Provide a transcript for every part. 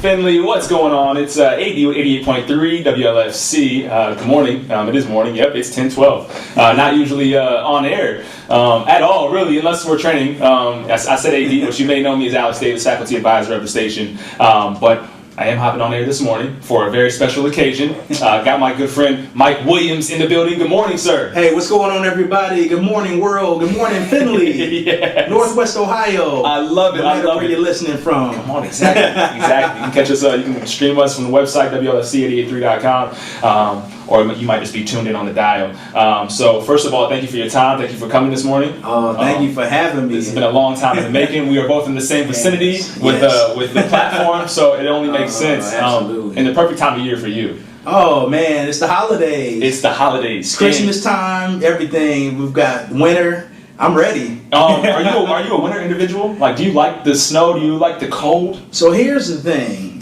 Finley, what's going on? It's AD with 88.3 WLFC. Good morning. It is morning. Yep, it's 10:12. Not usually on air at all, really, unless we're training. I said AD, which you may know me as Alex Davis, faculty advisor of the station. But I am hopping on air this morning for a very special occasion. Got my good friend Mike Williams in the building. Good morning, sir. Hey, what's going on, everybody? Good morning, world. Good morning, Finley. Yes. Northwest Ohio. I love it. No matter where you're listening from. Come on, exactly. Exactly. You can catch us. You can stream us from the website WLFC883.com. Or you might just be tuned in on the dial. So first of all, thank you for your time. Thank you for coming this morning. Thank you for having me. This has been a long time in the making. We are both in the same vicinity with the platform, so it only makes sense. Absolutely. And the perfect time of year for you. Oh man, it's the holidays. It's the holidays. It's Christmas time. Everything. We've got winter. I'm ready. Are you a winter individual? Like, do you like the snow? Do you like the cold? So here's the thing.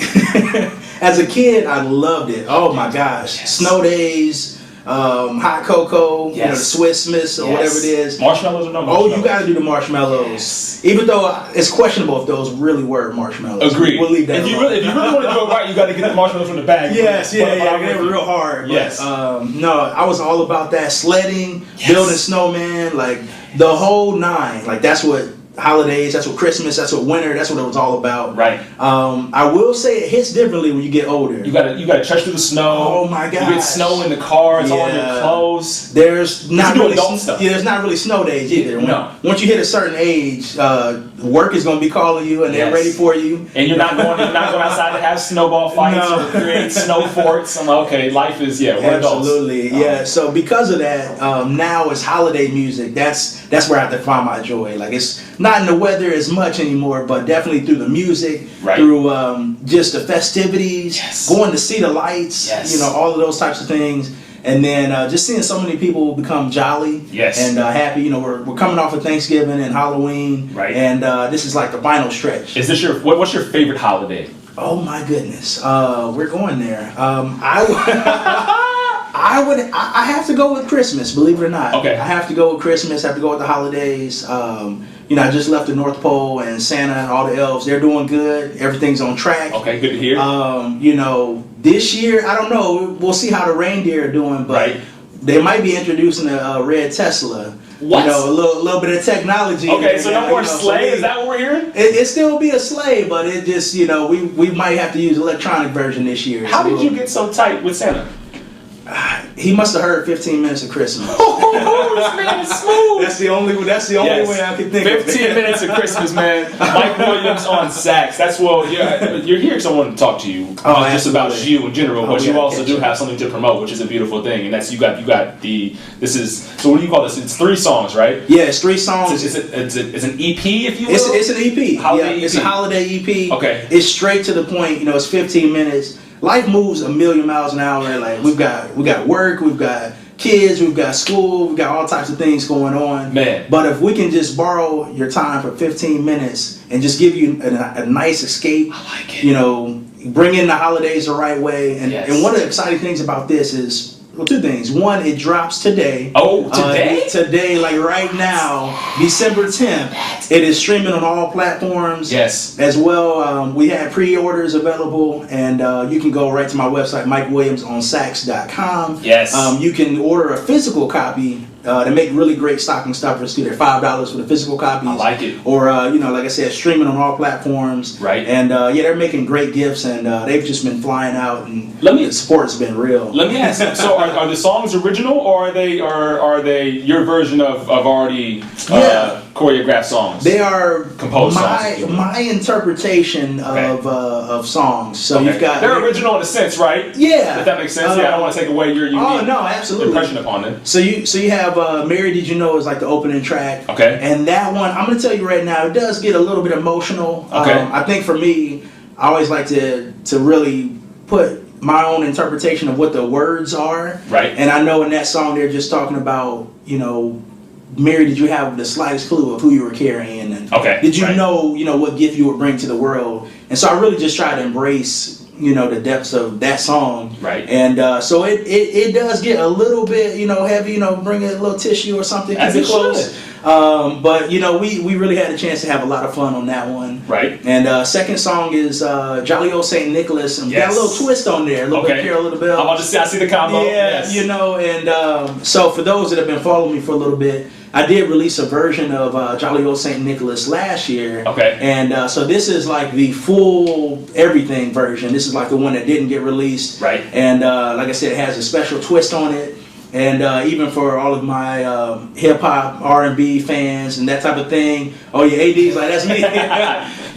As a kid, I loved it. Oh my gosh, Yes. Snow days, hot cocoa, Yes. the Swiss Miss or whatever it is. Marshmallows or no marshmallows? Oh, you got to do the marshmallows. Yes. Even though it's questionable if those really were marshmallows. Agreed. We'll leave that if you alone. really want to do it right, you got to get the marshmallows from the bag. Yes, But they I'm were with real hard. But, Yes. no, I was all about that sledding, Yes. building snowman, like the whole nine. Like that's what holidays, that's what Christmas, that's what winter, that's what it was all about. Right. I will say it hits differently when you get older. You gotta trudge through the snow. Oh my You gosh. get snow in the car. It's all in your Yeah. clothes. There's not do really adult stuff. Yeah, there's not really snow days either. No. Once you hit a certain age, work is going to be calling you, and they're Yes. ready for you. And you're not going outside to have snowball fights No. or create snow forts. I'm like, okay, life is we're adults. Absolutely, yeah. So because of that, now it's holiday music. That's where I have to find my joy. Like it's not in the weather as much anymore, but definitely through the music, Right. through just the festivities, Yes. going to see the lights, Yes. all of those types of things. And then just seeing so many people become jolly Yes. and happy. We're coming off of Thanksgiving and Halloween, Right. And this is like the final stretch. Is this what's your favorite holiday? Oh my goodness, we're going there. I have to go with Christmas, believe it or not. Okay. I have to go with Christmas. I have to go with the holidays. I just left the North Pole, and Santa and all the elves, they're doing good. Everything's on track. Okay, good to hear. This year, I don't know. We'll see how the reindeer are doing, but Right. they might be introducing a red Tesla. What? A little bit of technology. Okay, so no more so sleigh. Is that what we're hearing? It still be a sleigh, but it just, we might have to use electronic version this year. How So did you get so tight with Santa? He must have heard 15 minutes of Christmas. Oh, this man is smooth. That's the only Yes. way I could think 15 of it. minutes of Christmas, man. Mike Williams on sax. You're here because I want to talk to you. Oh, Not just about absolutely. you in general, but you also do have something to promote, which is a beautiful thing. And that's so what do you call this? It's 3 songs, right? Yeah, it's 3 songs. It's an EP, if you will? It's an EP. Holiday It's EP. a holiday EP. Okay. It's straight to the point. It's 15 minutes. Life moves a million miles an hour. Like we got work, we've got kids, we've got school, we've got all types of things going on. Man. But if we can just borrow your time for 15 minutes and just give you a nice escape, I like it. bring in the holidays the right way. And, Yes. and one of the exciting things about this is, 2 things. One, it drops today. Oh, today? Today, like right now, December 10th. It is streaming on all platforms. Yes. As well, we have pre-orders available, and you can go right to my website, MikeWilliamsOnSax.com. Yes. You can order a physical copy. They make really great stocking stuffers too. They're $5 for the physical copies. I like it. Or like I said, streaming on all platforms. Right. And they're making great gifts, and they've just been flying out, and the support's been real. Let me ask you, so are the songs original, or are they your version of already choreographed songs? They are Composed songs. my interpretation of songs. So you've got they're original in a sense, right? Yeah. If that makes sense. I don't want to take away your unique absolutely. impression upon them. So you have Mary Did You Know is like the opening track. Okay. And that one, I'm gonna tell you right now, it does get a little bit emotional. Okay. I think for me, I always like to really put my own interpretation of what the words are. Right. And I know in that song they're just talking about, Mary, did you have the slightest clue of who you were carrying? And did you know what gift you would bring to the world? And so I really just try to embrace, the depths of that song. Right. And so it does get a little bit, heavy, bring a little tissue or something. As Keep it it close. should. But you know, we really had a chance to have a lot of fun on that one. Right. And second song is Jolly Old Saint Nicholas, and we got a little twist on there, a little bit of Carol of the Bell. I'm about to say, I see the combo. Yeah, yes. You know, and so for those that have been following me for a little bit, I did release a version of Jolly Old Saint Nicholas last year. Okay. And so this is like the full everything version. This is like the one that didn't get released. Right. And like I said, it has a special twist on it. And even for all of my hip hop, R&B fans and that type of thing, oh yeah, AD's like, that's me.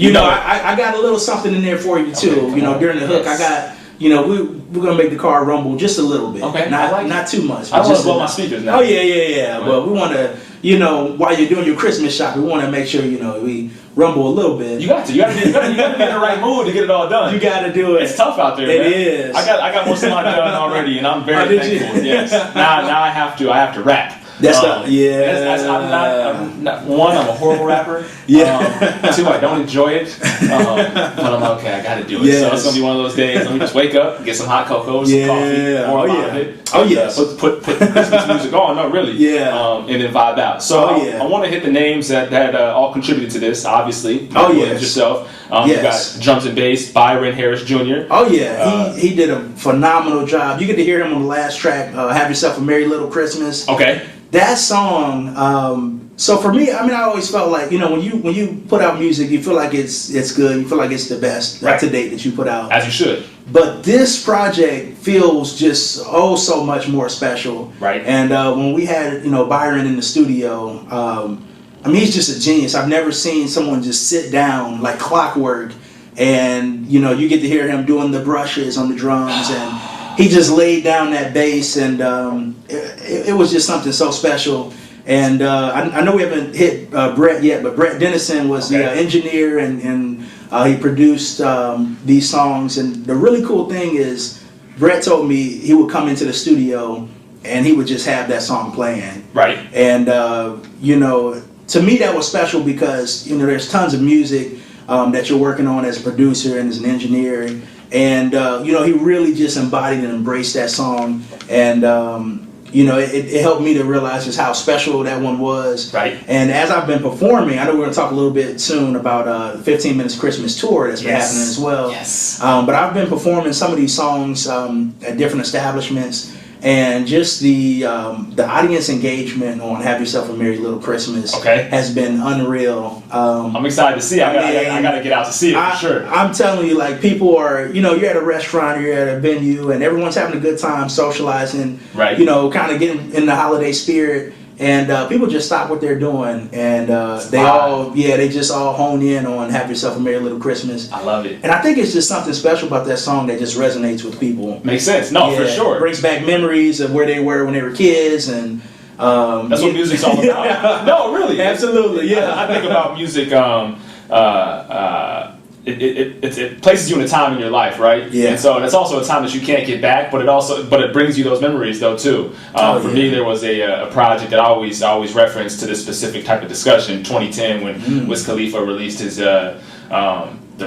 You know, I got a little something in there for you too. You know, during the hook, I got, you know, we're gonna make the car rumble just a little bit. Okay. Not too much. I want to blow my speakers now. Oh yeah. Right. But we want to, you know, while you're doing your Christmas shopping, we want to make sure, you know, we rumble a little bit. You got to be in the right mood to get it all done. You got to do it. It's tough out there, man. It is. I got most of mine done already, and I'm very thankful. Yes. Now I have to rap. That's I'm not one. I'm a horrible rapper. Yeah. Two, I don't enjoy it. But I'm like, okay, I got to do it. Yes. So it's gonna be one of those days. Let me just wake up, get some hot cocoa, some coffee, pour it. Oh yes. Put Christmas music on. No, really. Yeah. And then vibe out. So I want to hit the names that all contributed to this. Obviously. Yourself. You got drums and bass, Byron Harris Jr. Oh yeah, he did a phenomenal job. You get to hear him on the last track, "Have Yourself a Merry Little Christmas." Okay. That song. So for me, I mean, I always felt like, you know, when you put out music, you feel like it's good. You feel like it's the best to date that you put out. As you should. But this project feels just so much more special. Right. And when we had, you know, Byron in the studio, I mean, he's just a genius. I've never seen someone just sit down like clockwork, and you know, you get to hear him doing the brushes on the drums, and he just laid down that bass, and it was just something so special. And I know we haven't hit Brett yet, but Brett Dennison was the engineer, and he produced these songs. And the really cool thing is, Brett told me he would come into the studio and he would just have that song playing. Right. And you know, to me that was special because, you know, there's tons of music that you're working on as a producer and as an engineer. And you know, he really just embodied and embraced that song, and you know, it helped me to realize just how special that one was. Right. And as I've been performing, I know we're going to talk a little bit soon about 15 Minutes Christmas Tour that's been happening as well. Yes. But I've been performing some of these songs at different establishments. And just the audience engagement on "Have Yourself a Merry Little Christmas" has been unreal. I'm excited to see. I got to get out to see it for sure. I'm telling you, like, people are, you know, you're at a restaurant, you're at a venue, and everyone's having a good time socializing. Right. You know, kind of getting in the holiday spirit. And people just stop what they're doing, and they just all hone in on "Have Yourself a Merry Little Christmas." I love it. And I think it's just something special about that song that just resonates with people. Makes sense. No, for sure. It brings back memories of where they were when they were kids, and that's what music's all about. No, really. Absolutely. Yeah. I think about music. It places you in a time in your life, right? Yeah. And so that's also a time that you can't get back, but it brings you those memories though too. For me, there was a project that I always reference to this specific type of discussion. 2010, when Wiz Khalifa released his the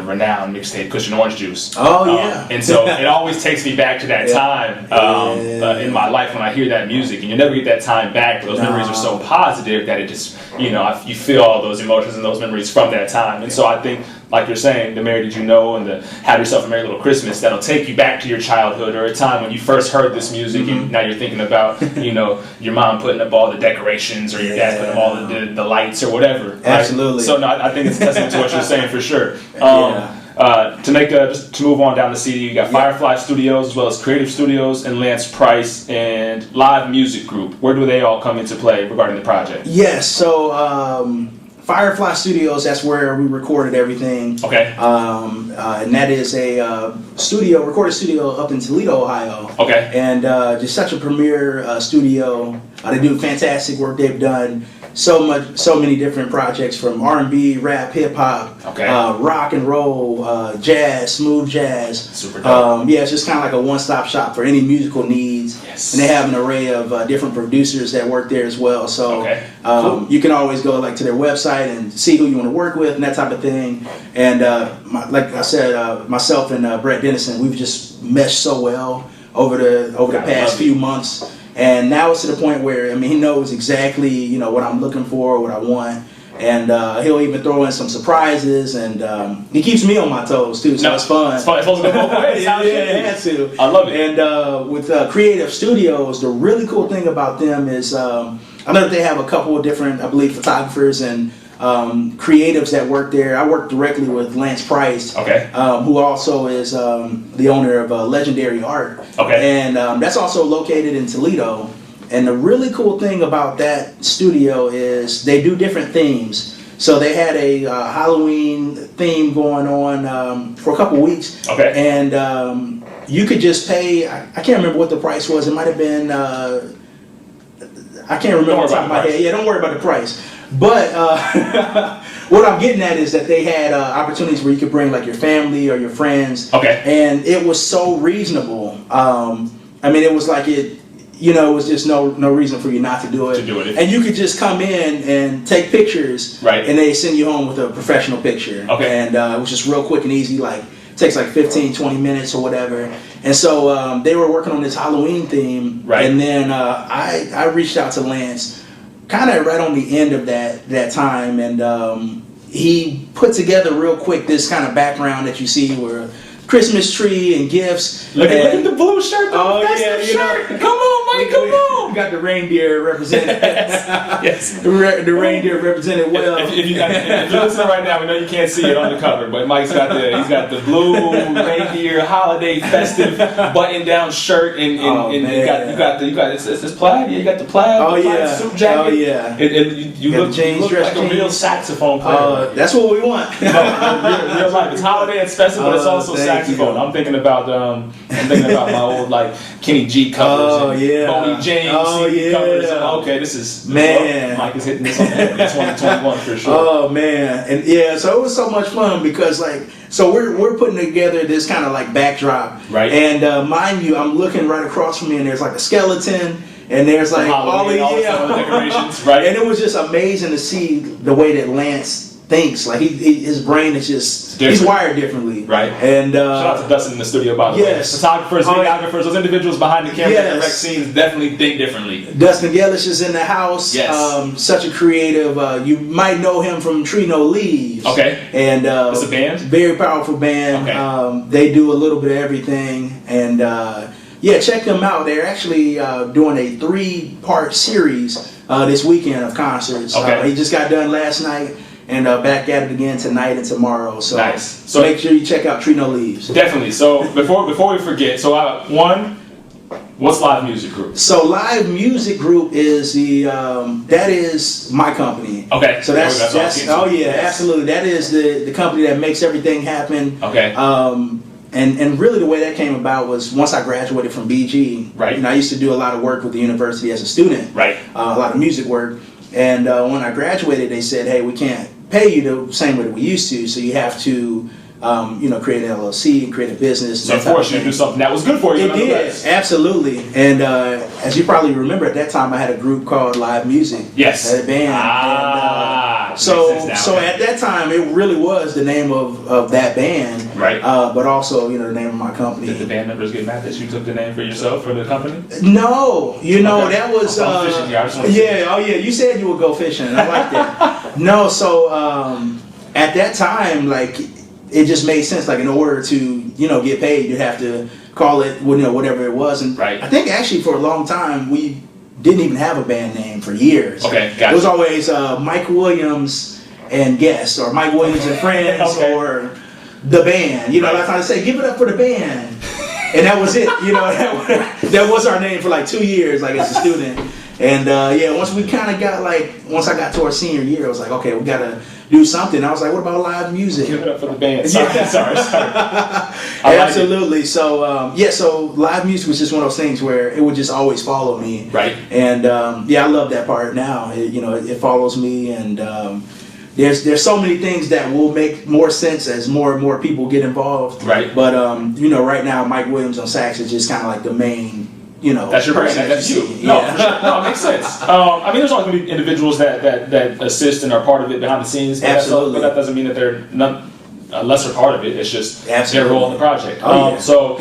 renowned mixtape Cushion Orange Juice. And so it always takes me back to that time in my life when I hear that music, and you never get that time back, but those memories are so positive that it just, you know, you feel all those emotions and those memories from that time. And so I think, like you're saying, the "Merry Did You Know" and the "Have Yourself a Merry Little Christmas," that'll take you back to your childhood or a time when you first heard this music, and now you're thinking about, you know, your mom putting up all the decorations or your dad putting up all the lights or whatever. Right? Absolutely. So no, I think it's a testament to what you're saying for sure. To move on down the CD, you got Firefly Studios as well as Creative Studios and Lance Price and Live Music Group. Where do they all come into play regarding the project? Yes, so Firefly Studios, that's where we recorded everything. Okay. And that is a recorded studio up in Toledo, Ohio. Okay. And just such a premier studio. They do fantastic work. They've done so many different projects, from R&B, rap, hip hop, rock and roll, jazz, smooth jazz. Super dope. It's just kind of like a one-stop shop for any musical needs. Yes. And they have an array of different producers that work there as well. So cool. You can always go to their website and see who you want to work with and that type of thing. And like I said, myself and Brett Dennison, we've just meshed so well over the past few months. And now it's to the point where, I mean, he knows exactly, you know, what I'm looking for, what I want. And he'll even throw in some surprises, and he keeps me on my toes too, so it's fun. It's fun. It's supposed to go both ways. Yeah, it has to. I love it. And with Creative Studios, the really cool thing about them is I know that they have a couple of different, I believe, photographers and creatives that work there. I work directly with Lance Price, who also is the owner of Legendary Art. And that's also located in Toledo. And the really cool thing about that studio is they do different themes. So they had a Halloween theme going on for a couple weeks. And you could just pay, I can't remember what the price was. It might have been, I can't remember off the top of my head. Yeah, don't worry about the price. But what I'm getting at is that they had opportunities where you could bring like your family or your friends. And it was so reasonable. I mean, it was like you know, it was just no reason for you not to do it. And you could just come in and take pictures, and they send you home with a professional picture. And it was just real quick and easy, like takes like 15, 20 minutes or whatever. And so they were working on this Halloween theme, and then I reached out to Lance kind of right on the end of that time, and he put together real quick this kind of background that you see where Christmas tree and gifts. Look at the blue shirt. Oh yeah, you shirt. Come on, Mike. Come on. We got the reindeer represented. Yes. The reindeer represented well. If you're listening right now, we know you can't see it on the cover, but Mike's got the blue reindeer holiday festive button-down shirt, and you got it's plaid. Yeah, you got the plaid. Oh plaid suit jacket. Oh yeah. And you look like a real saxophone player. That's what we want. Real life. It's holiday, it's festive, but it's also saxophone. I'm thinking about my old like Kenny G covers, Boney James covers. Okay, this is Mike is hitting this on 2021 for sure. Oh man, and yeah, so it was so much fun because so we're putting together this kind of like backdrop, and mind you, I'm looking right across from me, and there's like a skeleton. And there's like all the decorations, and it was just amazing to see the way that Lance thinks. Like his brain is just he's wired differently. And shout out to Dustin in the studio, by the way. Photographers, videographers, those individuals behind the camera that direct scenes definitely think differently. Dustin Gellish is in the house. Such a creative. You might know him from Trino Leaves. And it's a band. Very powerful band. They do a little bit of everything, and check them out. They're actually doing a 3-part series this weekend of concerts. He just got done last night. And back at it again tonight and tomorrow. So nice. So make sure you check out Trino Leaves. Definitely. So before we forget, so what's Live Music Group? So Live Music Group is that is my company. So that's absolutely. That is the company that makes everything happen. And really the way that came about was once I graduated from BG. You know, I used to do a lot of work with the university as a student. A lot of music work. And when I graduated, they said, hey, we can't pay you the same way that we used to, so you have to create an LLC and create a business. So forced you to do something that was good for you. It did, absolutely. And as you probably remember, at that time I had a group called Live Music. I had a band. So at that time it really was the name of that band. But also, the name of my company. Did the band members get mad that you took the name for yourself for the company? No, that was you said you would go fishing, and I like that. No, so at that time, like, it just made sense. Like, in order to get paid, you'd have to call it whatever it was. And I think actually for a long time we didn't even have a band name for years. It was always Mike Williams and Guests, or Mike Williams and Friends, or the band. A lot of times they say, give it up for the band. And that was it. That was our name for like 2 years, like as a student. And once we kind of got once I got to our senior year, I was like, okay, we got to do something. I was like, what about live music? Give it up for the band. Sorry. Absolutely. So so live music was just one of those things where it would just always follow me. And I love that part now. It follows me, and there's so many things that will make more sense as more and more people get involved. But right now Mike Williams on sax is just kind of like the main. That's your brand. That's you. No, for sure. No, it makes sense. There's always going to be individuals that assist and are part of it behind the scenes. Absolutely. But that doesn't mean that they're not. a lesser part of it. It's just Absolutely. their role in the project. Oh, yeah. So,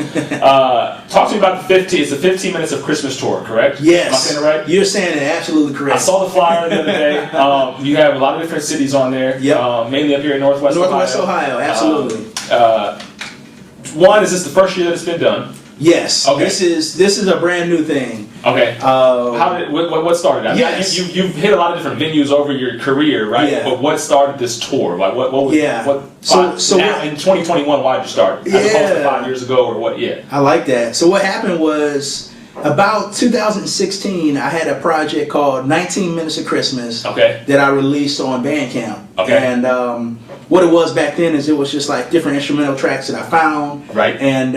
talk to me about it's the 15 Minutes of Christmas tour, correct? Yes. Am I saying it right? You're saying it absolutely correct. I saw the flyer the other day. You have a lot of different cities on there. Yep. Mainly up here in Northwest Ohio, absolutely. One, is this the first year that it's been done? Yes. Okay. This is a brand new thing. Okay. What started that? Yes. You've hit a lot of different venues over your career, right? Yeah. But what started this tour? Like So now, in 2021, why did you start? As opposed to 5 years ago, or what? Yeah. I like that. So what happened was about 2016, I had a project called 19 Minutes of Christmas. Okay. That I released on Bandcamp. Okay. And what it was back then is it was just like different instrumental tracks that I found. Right. And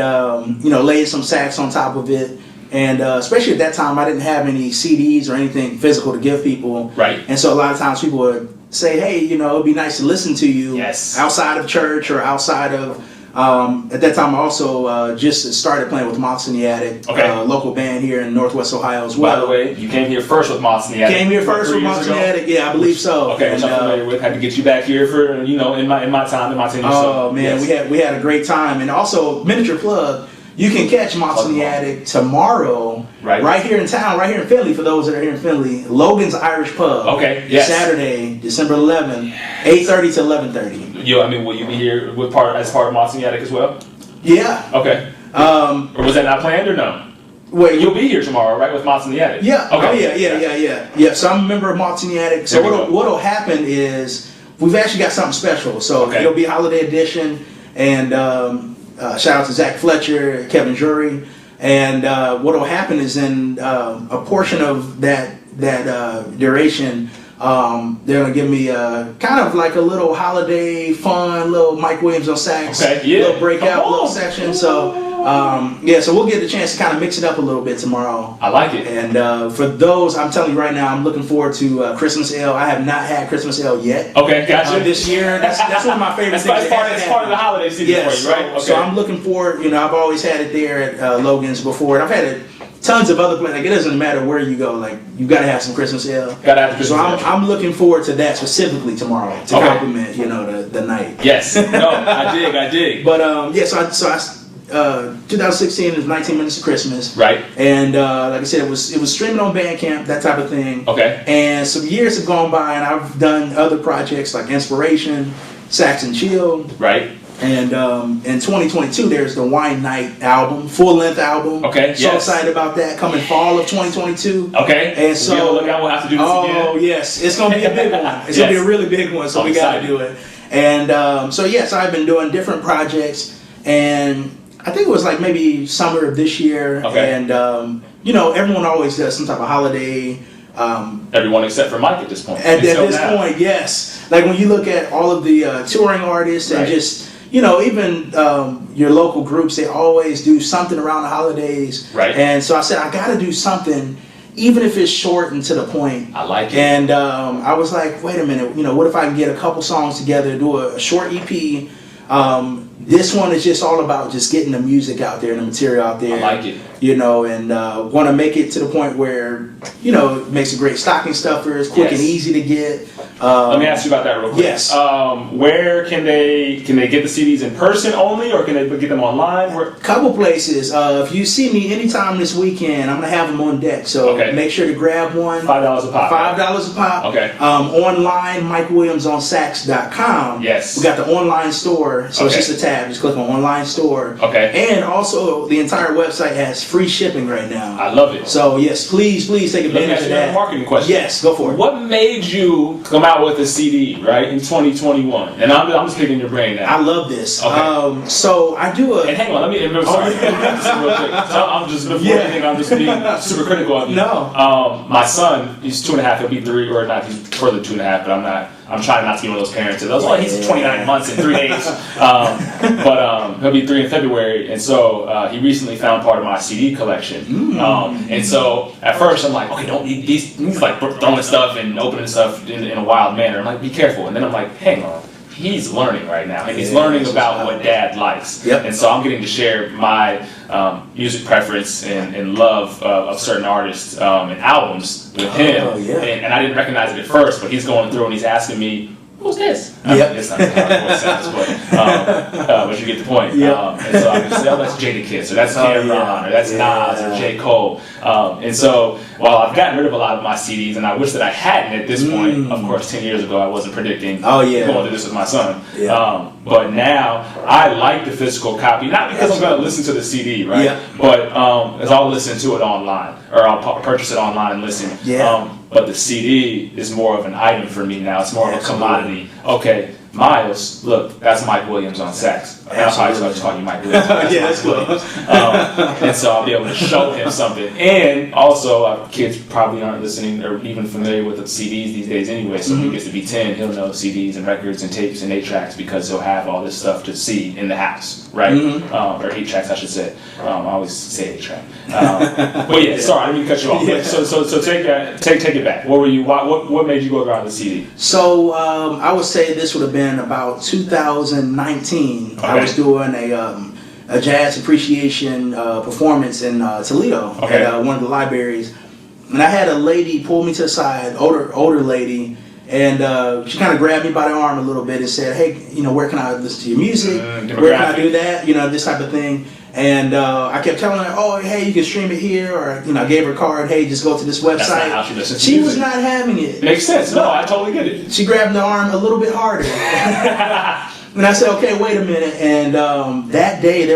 laid some sax on top of it. And especially at that time, I didn't have any CDs or anything physical to give people. Right. And so a lot of times people would say, hey, it'd be nice to listen to you. Yes. Outside of church or outside of, at that time I also just started playing with Moths in the Attic, local band here in Northwest Ohio as well. By the way, you came here first with Moths in the Attic. Came here first with Moths in the Attic, yeah, I believe so. Okay, which I'm familiar with. Had to get you back here for, in my time, in my tenure. Oh, man, yes. we had a great time. And also, miniature plug, you can catch Moths in the Attic tomorrow, right here in town, right here in Philly, for those that are here in Philly. Logan's Irish Pub. Okay, yes. Saturday, December 11th, 8:30 to 11:30. Will you be here as part of Moths in the Attic as well? Yeah. Okay. Or was that not planned or no? Wait, you'll be here tomorrow, right, with Moths in the Attic? Yeah. Okay. Oh, yeah. So I'm a member of Moths in the Attic. So what'll happen is we've actually got something special. So it'll be holiday edition, and shout out to Zach Fletcher, Kevin Jury, and what'll happen is in a portion of that duration. They're gonna give me kind of like a little holiday fun, little Mike Williams on sax, little breakout, little section. So so we'll get the chance to kind of mix it up a little bit tomorrow. I like it. And for those, I'm telling you right now, I'm looking forward to Christmas Ale. I have not had Christmas Ale yet. Okay, gotcha. This year, that's one of my favorite things. That's part of the holiday season for you, right? Okay. So I'm looking forward. I've always had it there at Logan's before, and I've had it tons of other places. Like, it doesn't matter where you go. Like, you got to have some Christmas Ale. Gotta have Christmas Ale. So I'm looking forward to that specifically tomorrow to complement the night. Yes. No, I dig. But so I 2016 is 19 Minutes of Christmas. Right. And like I said, it was streaming on Bandcamp, that type of thing. Okay. And some years have gone by, and I've done other projects like Inspiration, Sax and Chill. Right. And in 2022, there's the Wine Night album, full-length album. Okay. So excited about that, coming fall of 2022. Okay. And so look out, we'll have to do this again. Oh yes, it's gonna be a big one. It's gonna be a really big one. So we got to do it. And so I've been doing different projects, and I think it was like maybe summer of this year. Okay. And everyone always does some type of holiday. Everyone except for Mike at this point. At this point, yes. Like when you look at all of the touring artists and just even your local groups, they always do something around the holidays. Right. And so I said, I got to do something, even if it's short and to the point. I like it. And I was like, wait a minute, what if I can get a couple songs together, do a short EP? This one is just all about just getting the music out there and the material out there. I like it. And want to make it to the point where, it makes a great stocking stuffer. It's quick and easy to get. Let me ask you about that real quick. Yes. Where can they get the CDs in person only, or can they get them online? Couple places. If you see me anytime this weekend, I'm gonna have them on deck. So make sure to grab one. $5 a pop. $5 a pop. Okay. Online, MikeWilliamsOnSax.com. Yes. We got the online store, so it's just a tab. Just click on online store. Okay. And also, the entire website has free shipping right now. I love it. So yes, please take advantage of that. Let me ask you a marketing question. Yes, go for it. What made you come out with a CD, right, in 2021? And I'm just picking your brain now. I love this. Okay. So I do a... And hang on, sorry. Real quick. So I'm just, before you think I'm just being super critical of you. No. My son, he's 2.5, he'll be 3, or not, he's further 2.5, but I'm trying not to be one of those parents that he's 29 months and 3 days. But he'll be 3 in February, and so he recently found part of my CD collection. And so at first I'm like, okay, don't he's like throwing stuff and opening stuff in a wild manner. I'm like, be careful. And then I'm like, hang on. He's learning right now, and he's learning about what Dad likes. Yep. And so I'm getting to share my music preference and love of certain artists and albums with him. Yeah. And I didn't recognize it at first, but he's going through and he's asking me, who's this? Yep. It's not how voice sounds, but you get the point. Yep. And so I can say, oh, that's Jada Kiss, or that's Cameron, or that's Nas, or J. Cole. And so while I've gotten rid of a lot of my CDs, and I wish that I hadn't at this point, of course, 10 years ago, I wasn't predicting going through this with my son. Yeah. But now, I like the physical copy, not because I'm going to listen to the CD, right? Yeah. But as I'll listen to it online, or I'll purchase it online and listen. Yeah. But the CD is more of an item for me now. It's more of a commodity. Okay, Miles, look, that's Mike Williams on sax. I'll probably start to call you Mike Williams. That's Mike Williams. And so I'll be able to show him something. And also, kids probably aren't listening or even familiar with the CDs these days anyway. So when he gets to be 10, he'll know CDs and records and tapes and 8-tracks because he'll have all this stuff to see in the house, right? Or 8-tracks, I should say. I always say 8-track. But yeah, sorry, I didn't mean to cut you off. Yeah. So take it back. What were you? What made you go around the CD? So I would say this would have been about 2019. Okay. I was doing a jazz appreciation performance in Toledo at one of the libraries, and I had a lady pull me to the side, older lady, and she kind of grabbed me by the arm a little bit and said, "Hey, where can I listen to your music? Where can I do that? This type of thing." And I kept telling her, "Oh, hey, you can stream it here," or I gave her a card. "Hey, just go to this website." That's not how she listens to music. was not having it. Makes sense. No, I totally get it. She grabbed the arm a little bit harder, and I said, "Okay, wait a minute." And that day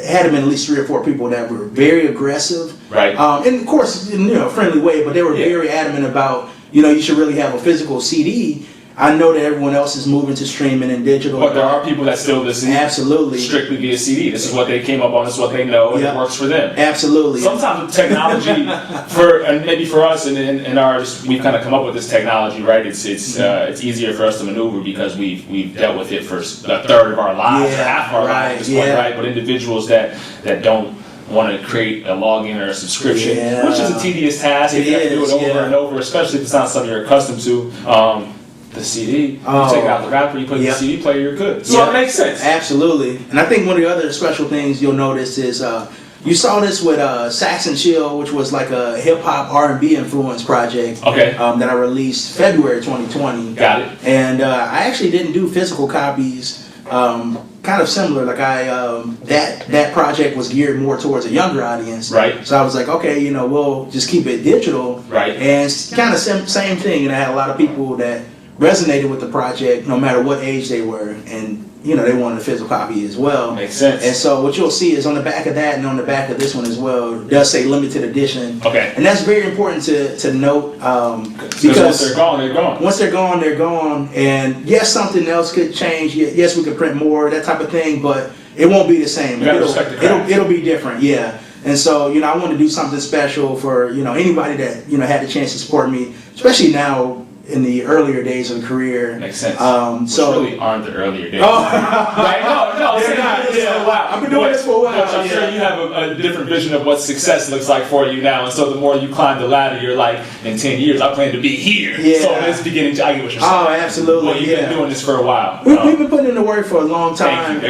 had been at least 3 or 4 people that were very aggressive, right? And of course, in a friendly way, but they were very adamant about you should really have a physical CD. I know that everyone else is moving to streaming and digital. But there are people that still listen strictly via CD. This is what they came up on. This is what they know, and it works for them. Absolutely. Sometimes with technology, and maybe for us and ours, we've kind of come up with this technology, right? It's easier for us to maneuver because we've dealt with it for a third of our lives, or half of our lives at this point, right? But individuals that don't want to create a login or a subscription, which is a tedious task. You have to do it over and over, especially if it's not something you're accustomed to. The CD, you take out the wrapper, you put it in the CD player, you're good. So it makes sense. Absolutely. And I think one of the other special things you'll notice is you saw this with Sax and Chill, which was like a hip-hop R&B influence project that I released February 2020. Got it. And I actually didn't do physical copies. Kind of similar, like that project was geared more towards a younger audience. Right. So I was like, okay, we'll just keep it digital. Right. And it's kind of same thing. And I had a lot of people that resonated with the project no matter what age they were, and they wanted a physical copy as well. Makes sense. And so what you'll see is on the back of that and on the back of this one as well, it does say limited edition. Okay. And that's very important to note because once they're gone, they're gone. Once they're gone, they're gone. And yes, something else could change. Yes, we could print more, that type of thing, but it won't be the same. It'll be different, yeah. And so, I want to do something special for, anybody that, had the chance to support me, especially now in the earlier days of the career. Makes sense. So really aren't the earlier days. Oh. Right? No, they're not. Yeah. Wow. I've been doing this for a while. I'm sure you have a different vision of what success looks like for you now, and so the more you climb the ladder, you're like, in 10 years, I plan to be here. Yeah. So it's beginning to, I get what you're saying. Oh, absolutely. Well, you've been doing this for a while. We've been putting in the work for a long time, Thank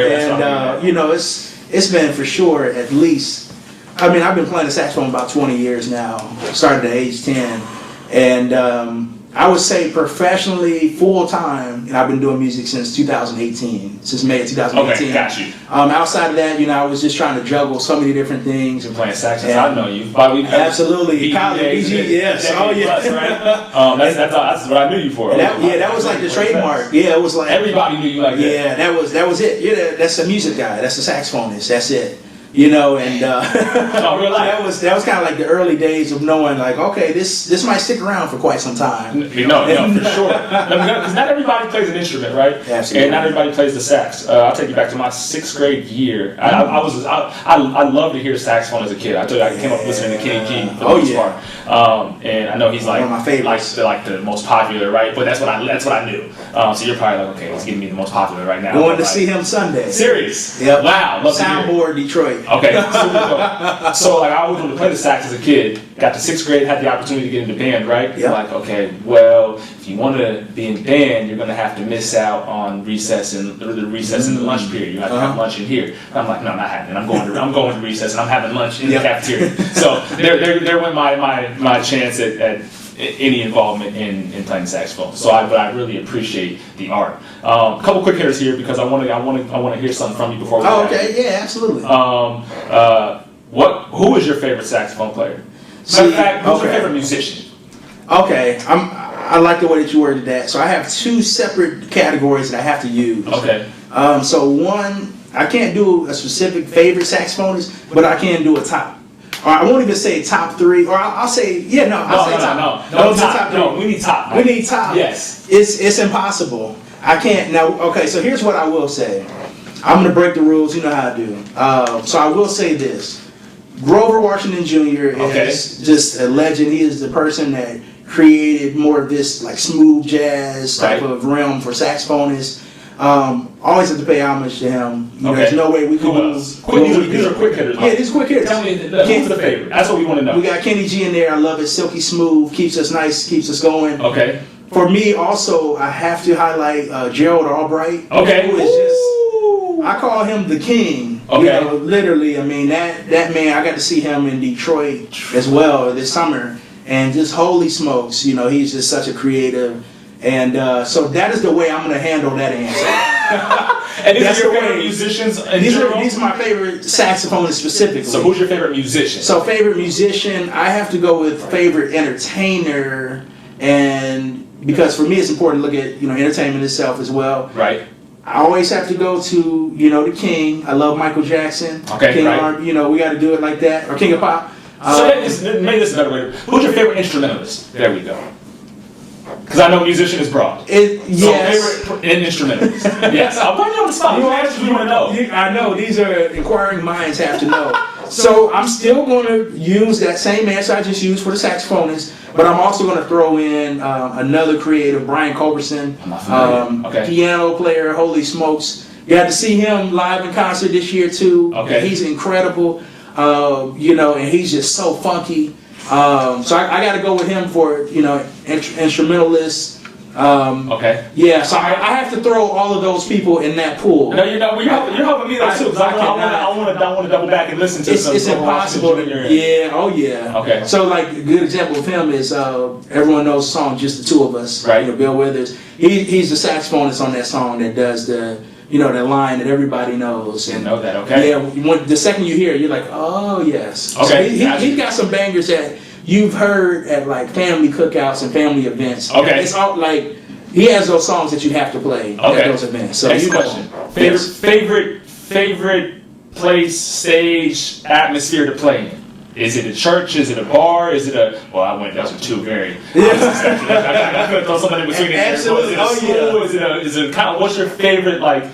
you. and it's been for sure at least. I mean, I've been playing the saxophone about 20 years now. Started at age 10, and I would say professionally, full time, I've been doing music since 2018, since May of 2018. Okay, got you. Outside of that, I was just trying to juggle so many different things. You're playing sax since I know you. Probably absolutely. College, yes. Oh, yeah. Plus, right? That's what I knew you for. That was like the trademark. Yeah, it was like everybody knew you like that. Yeah, that was it. Yeah, that's the music guy. That's the saxophonist. That's it. And that was kind of like the early days of knowing, like, okay, this might stick around for quite some time. No, for sure. Because not everybody plays an instrument, right? Absolutely. And not everybody plays the sax. I'll take you back to my 6th grade year. I loved to hear saxophone as a kid. I told you I came up listening to Kenny G for the most part. And I know he's like one of my favorites, like the most popular, right? But that's what I knew. So you're probably like, okay, he's giving me the most popular right now. Going to see him Sunday. Serious? Yep. Wow. Soundboard, Detroit. Okay, so I always wanted to play the sax as a kid. Got to 6th grade, had the opportunity to get into band, right? Yep. Like, okay, well, if you want to be in band, you're going to have to miss out on recess and the recess in the lunch period. You have to have lunch in here. I'm like, no, not happening. I'm going to recess and I'm having lunch in the cafeteria. So there went my chance at any involvement in playing saxophone. But I really appreciate the art. A couple quick hitters here because I want to hear something from you before we go. Okay, yeah, absolutely. Who is your favorite saxophone player? Matter of fact, who's your favorite musician? Okay, I like the way that you worded that. So I have two separate categories that I have to use. Okay. So one, I can't do a specific favorite saxophonist, but I can do a top. Or I won't even say top three, or I'll say, yeah, no, I'll say top. No, top. No, we need top. We need top. Yes. It's impossible. I can't, now, okay, so here's what I will say. I'm going to break the rules, you know how I do. So I will say this. Grover Washington Jr. is just a legend. He is the person that created more of this like smooth jazz type of realm for saxophonists. Always have to pay homage to him. There's no way we could lose. These are quick hitters. Yeah, these are quick hitters. Tell me, who's the favorite? That's what we want to know. We got Kenny G in there. I love it. Silky smooth, keeps us nice, keeps us going. Okay. For me, also, I have to highlight Gerald Albright. Okay. Who is just, I call him the king. Okay. Literally, I mean, that man, I got to see him in Detroit as well this summer. And just holy smokes, he's just such a creative. And so that is the way I'm going to handle that answer. And these are your favorite musicians in general? These are my favorite saxophonists specifically. So who's your favorite musician? So favorite musician, I have to go with favorite entertainer. And because for me it's important to look at, entertainment itself as well. Right. I always have to go to, the king. I love Michael Jackson. Okay, King right. of R, we got to do it like that. Or King of Pop. So maybe this is a better way. Who's your favorite instrumentalist? There we go. Because I know musician is broad. Yes. So favorite instrumentalist. Yes. I'll put you on the spot. You want to know. I know. These are inquiring minds have to know. So I'm still going to use that same answer I just used for the saxophonist, but I'm also going to throw in another creative, Brian Culberson, piano player. Holy smokes! You had to see him live in concert this year too. Okay. He's incredible. And he's just so funky. So I got to go with him for instrumentalist. Yeah, so I have to throw all of those people in that pool. No, you're helping me though too. I want to double back and listen to some. It's impossible. Yeah. Oh yeah. Okay. So like a good example of him is everyone knows the song "Just the Two of Us." Right. Bill Withers. He's the saxophonist on that song that does the that line that everybody knows. And know that. Okay. Yeah. The second you hear it, you're like, oh yes. Okay. So he's got some bangers that you've heard at like family cookouts and family events. Okay. It's all like he has those songs that you have to play at those events. So next question. Favorite place, stage, atmosphere to play in? Is it a church? Is it a bar? Is it a? Well, those are two very. I could throw something in between. Absolutely. Is it kind of? What's your favorite place?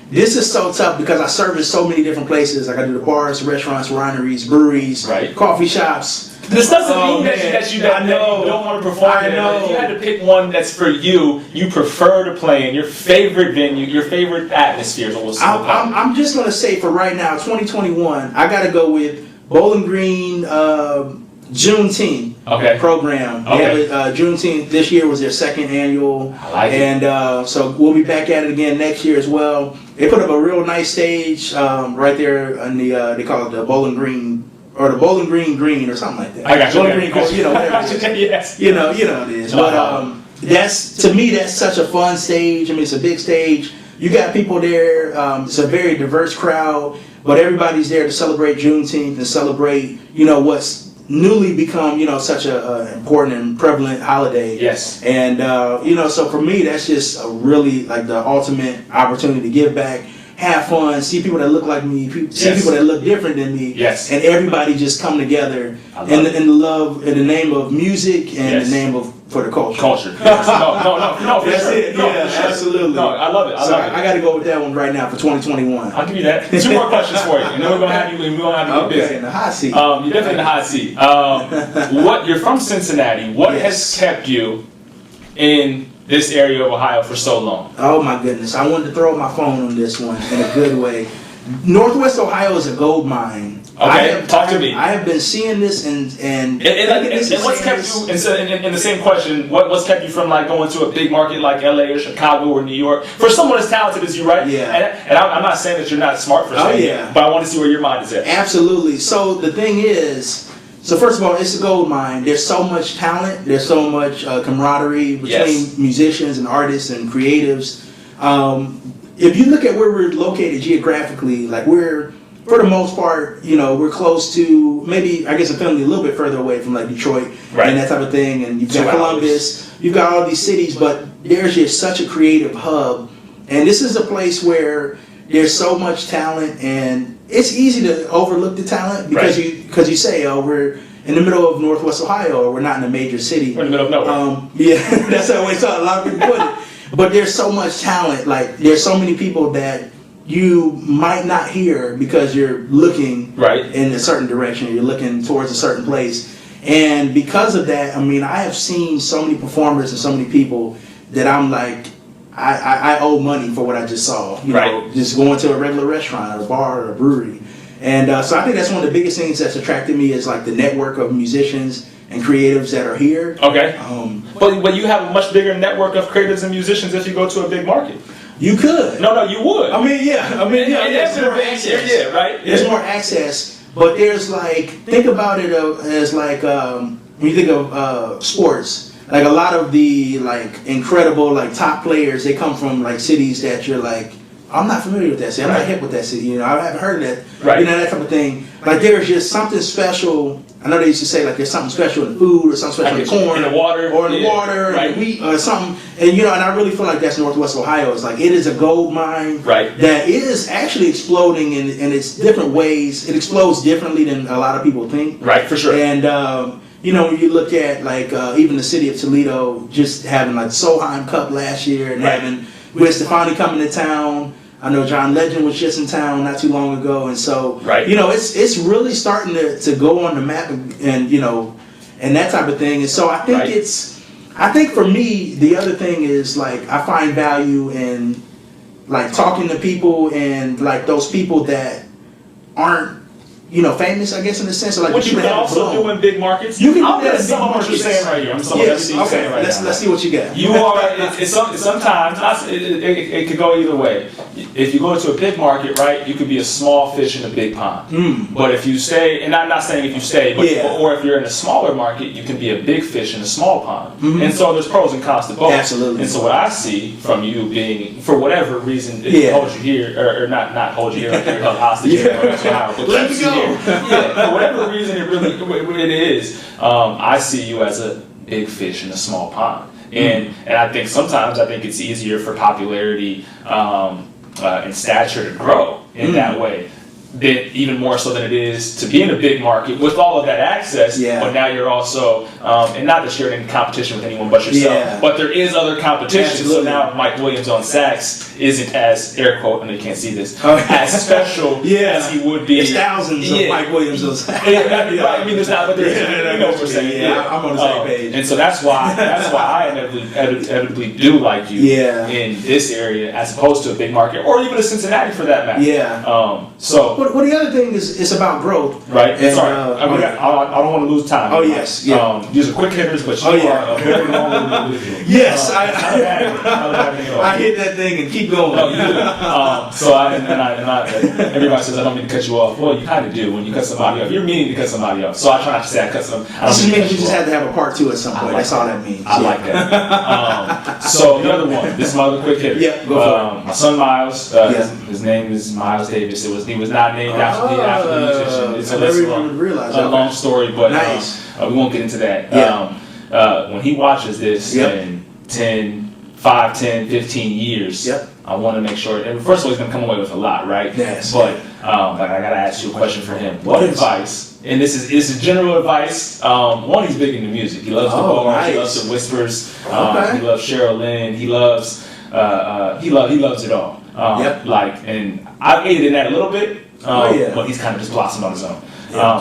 This is so tough because I service so many different places. Like I do the bars, restaurants, wineries, breweries, coffee shops. This doesn't mean that you don't want to perform. I know. If you had to pick one that's for you prefer to play in, your favorite venue, your favorite atmosphere. I'm just going to say for right now, 2021, I got to go with Bowling Green Juneteenth program. They have Juneteenth this year was their second annual. I like it. So we'll be back at it again next year as well. They put up a real nice stage right there on the they call it the Bowling Green or the Bowling Green or something like that. I got you. Bowling Green, whatever it is. Yes. You know it is. But that's to me that's such a fun stage. I mean, it's a big stage. You got people there. It's a very diverse crowd, but everybody's there to celebrate Juneteenth and celebrate what's newly become such a important and prevalent holiday. Yes. And so for me that's just a really like the ultimate opportunity to give back, have fun, see people that look like me, see people that look different than me. Yes. And everybody just come together in the name of music and the name of for the culture. Yes. No, that's sure. It. Yeah, absolutely. No, I love it. I got to go with that one right now for 2021. I'll give you that. 2 more questions for you, and then we're gonna have you. Busy. In the hot seat. You're definitely in the hot seat. You're from Cincinnati. What has kept you in this area of Ohio for so long? Oh my goodness! I wanted to throw my phone on this one in a good way. Northwest Ohio is a gold mine. Okay, talk to me. I have been seeing this and what's kept you in the same question? What's kept you from going to a big market like LA or Chicago or New York? For someone as talented as you, right? Yeah. And I'm not saying that you're not smart for saying it, but I want to see where your mind is at. Absolutely. So the thing is, So first of all, it's a gold mine. There's so much talent. There's so much camaraderie between musicians and artists and creatives. If you look at where we're located geographically, like we're, for the most part, we're close to, maybe, I guess, a family a little bit further away from like Detroit and that type of thing. And you've got Columbus, you've got all these cities, but there's just such a creative hub. And this is a place where there's so much talent, and it's easy to overlook the talent because you say, oh, we're in the middle of Northwest Ohio, or we're not in a major city. We're in the middle of nowhere. Yeah, that's the way a lot of people put it. But there's so much talent. Like, there's so many people that you might not hear because you're looking in a certain direction. You're looking towards a certain place. And because of that, I mean, I have seen so many performers and so many people that I'm like, I owe money for what I just saw. You know, just going to a regular restaurant or a bar or a brewery. And so I think that's one of the biggest things that's attracted me is like the network of musicians and creatives that are here. Okay. But you have a much bigger network of creatives and musicians if you go to a big market. You could. No, you would. There's more access. Yeah, right? There's more access, but there's like, think about it as like, when you think of sports, like a lot of the like incredible like top players, they come from like cities that you're like, I'm not familiar with that city. I'm not hip with that city. I haven't heard of that. That type of thing. Like there's just something special. I know they used to say like there's something special in the food or something special in the corn, in the water, or in the water, or the wheat, or something. And and I really feel like that's Northwest Ohio. It's like it is a gold mine that is actually exploding in its different ways. It explodes differently than a lot of people think. Right, for sure. And when you look at like even the city of Toledo just having like Solheim Cup last year and having Gwen Stefani coming to town. I know John Legend was just in town not too long ago, and so it's really starting to go on the map, and and that type of thing. And so I think I think for me the other thing is like I find value in like talking to people and like those people that aren't famous, I guess, in the sense of like. What you can also do in big markets. You can do that in big markets. What you're saying right here. I'm saying everything you're saying right now. Let's see what you got. You are. Sometimes it could go either way. If you go to a big market, you could be a small fish in a big pond. But if you stay, and I'm not saying if you stay, but or if you're in a smaller market, you can be a big fish in a small pond. And so there's pros and cons to both. Absolutely. And so what I see from you being, for whatever reason, it holds you here, or not hold you here like you're held hostage. Let me go. For whatever reason it is, I see you as a big fish in a small pond. And I think sometimes it's easier for popularity and stature to grow in that way. Even more so than it is to be in a big market with all of that access, but now you're also, and not that you're in competition with anyone but yourself, but there is other competition. Absolutely. So now Mike Williams on sax isn't as, air quote, I know you can't see this, as special as he would be. There's thousands of Mike Williams on sax. I mean, there's not, but there's, you know what we're saying. I'm on the same page. And so that's why I inevitably do like you in this area as opposed to a big market, or even a Cincinnati for that matter. Well, the other thing is it's about growth. Right. And, sorry. I don't want to lose time. Oh, yes. These are quick hitters, but you are a very long individual. Yes. I hit that thing and keep going. No, you do. So everybody says I don't mean to cut you off. Well, you kind of do when you cut somebody off. You're meaning to cut somebody off. So I try not to say I cut some. This just means you just have to have a part 2 at some point. That's all that means. I like that. So the other one, this is my other quick hitter. Yeah, go for it. My son Miles, his name is Miles Davis. He was not named after the musician. It's a long story, but we won't get into that. When he watches this in 5, 10, 15 years, I want to make sure, and first of all, he's going to come away with a lot, right? Yes. But I got to ask you a question for him. What advice, and this is general advice, one, he's big into music. He loves the bars, he loves the whispers, he loves Cheryl Lynn, he loves it all. And I've aided in that a little bit, but he's kind of just blossomed on his own.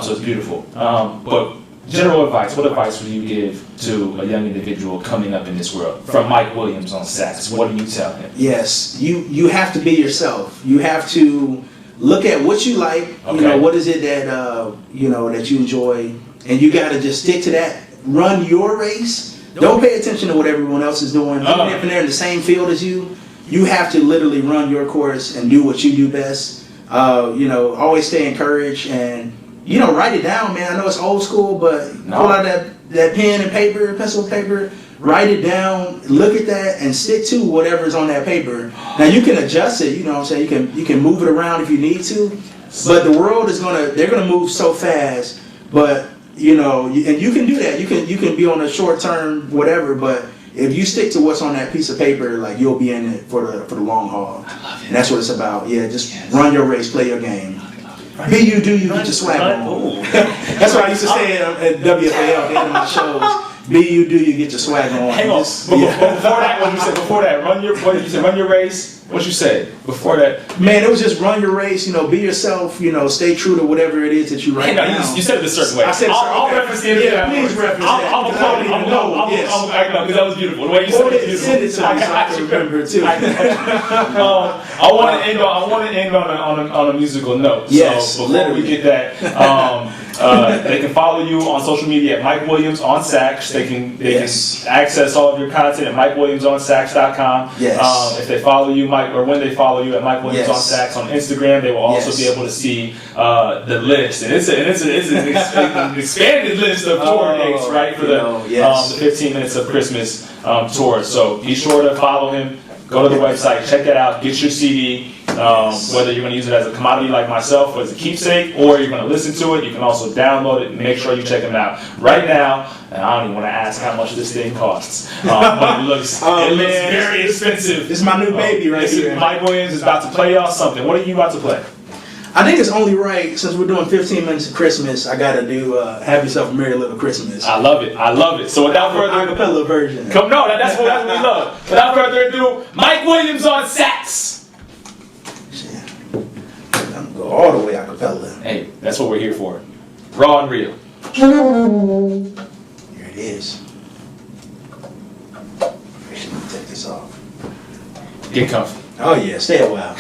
So it's beautiful. But general advice, what advice would you give to a young individual coming up in this world? From Mike Williams on sax, what do you tell him? Yes, you have to be yourself. You have to look at what you like. What is it that that you enjoy, and you got to just stick to that. Run your race. Don't pay attention to what everyone else is doing. Even if they're in the same field as you, you have to literally run your course and do what you do best. Always stay encouraged and write it down, man. I know it's old school, but pull out that pen and paper, pencil and paper, write it down, look at that, and stick to whatever's on that paper. Now you can adjust it, you know what I'm saying? You can move it around if you need to, but the world they're gonna move so fast. But and you can do that. You can be on a short term whatever, but if you stick to what's on that piece of paper, like you'll be in it for the long haul. I love it. And that's what it's about. Yeah, just run your race, play your game. Be you, do you, get your swag on. That's what I used to say at WFAL at the end of my shows. Be you, do you, get your swag on. Hang on. Before that, what you said before that? Run your race. What you say before that? Man, it was just run your race. Be yourself. Stay true to whatever it is that you write down. You said it a certain way. I said I'll reference the interview. Yeah, please reference that. I'm because that was beautiful. The way you said it was Send it to me so I can remember it too. I want to end on a musical note. Yes, so before we get that, they can follow you on social media at Mike Williams on Sax. They can access all of your content at MikeWilliamsOnSax.com. Yes. If they follow you, when they follow you at Mike Williams on Sax on Instagram, they will also be able to see the list, and it's an expanded list of tour dates, right, for the 15 Minutes of Christmas tour. So be sure to follow him. Go to the website, check that out, get your CD. Whether you're going to use it as a commodity like myself, or as a keepsake, or you're going to listen to it, you can also download it and make sure you check them out. Right now, and I don't even want to ask how much this thing costs, but it looks very expensive. This is my new baby right here. Mike Williams is about to play y'all something. What are you about to play? I think it's only right, since we're doing 15 Minutes of Christmas, I gotta do Have Yourself a Merry Little Christmas. I love it. So without further ado, acapella version. That's what we love. Without further ado, Mike Williams on sax. I'm gonna go all the way acapella. Hey, that's what we're here for. Raw and real. Here it is. Actually, let me take this off. Get comfy. Oh yeah, stay a while.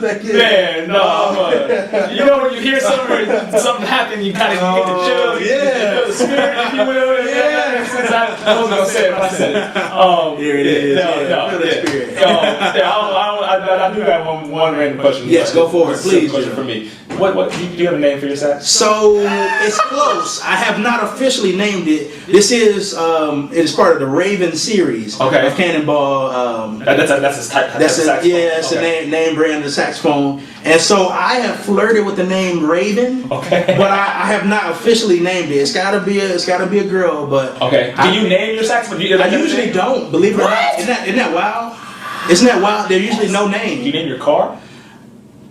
Man, no, you know when you hear something happen, you kind of get the chills, you feel the spirit, if you will. I was gonna say it, but I said it. Here it is. Feel the spirit. I do have one random question. Yes, go for it, please. Question for me. What do you have a name for your sax? So it's close. I have not officially named it. This is it is part of the Raven series of Cannonball. That's a type. That's a name brand of saxophone. And so I have flirted with the name Raven. Okay. But I have not officially named it. It's gotta be a girl. But okay. Do you name your saxophone? I usually don't. Believe it or not. Isn't that wild? Isn't that wild? There's usually no name. Do you name your car?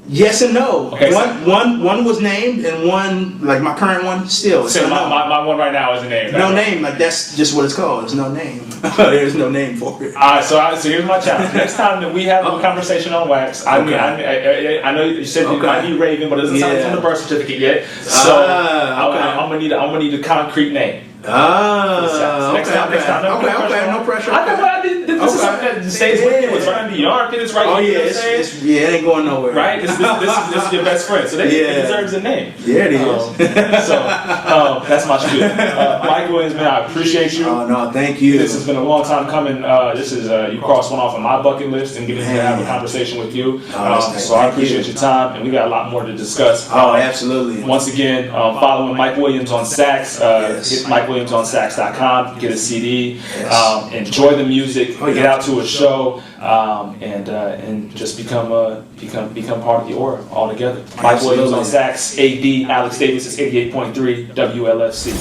Yes and no. Okay, one was named, and one, like my current one, still. So my one right now is a name. No name. Like that's just what it's called. There's no name. There's no name for it. All right. So here's my challenge. Next time that we have a conversation on wax, I know you said you might be Raven, but it doesn't sound on the birth certificate yet. So I'm gonna need a concrete name. Next time, no pressure. I know, but this is something that stays with you. It's right under your armpit. It's right here. It ain't going nowhere. Right? This is your best friend, so it deserves a name. Yeah, it is. That's my spiel. Mike Williams, man, I appreciate you. Oh no, thank you. This has been a long time coming. This is you crossed one off of my bucket list and getting to have a conversation with you. So I appreciate your time, and we got a lot more to discuss. Absolutely. Once again, following Mike Williams on sax. Hit MikeWilliamsOnSax.com. Get a CD. Enjoy the music. Get out to a show. And just become part of the aura altogether. Mike Williams on sax. AD Alex Davis is 88.3 WLFC.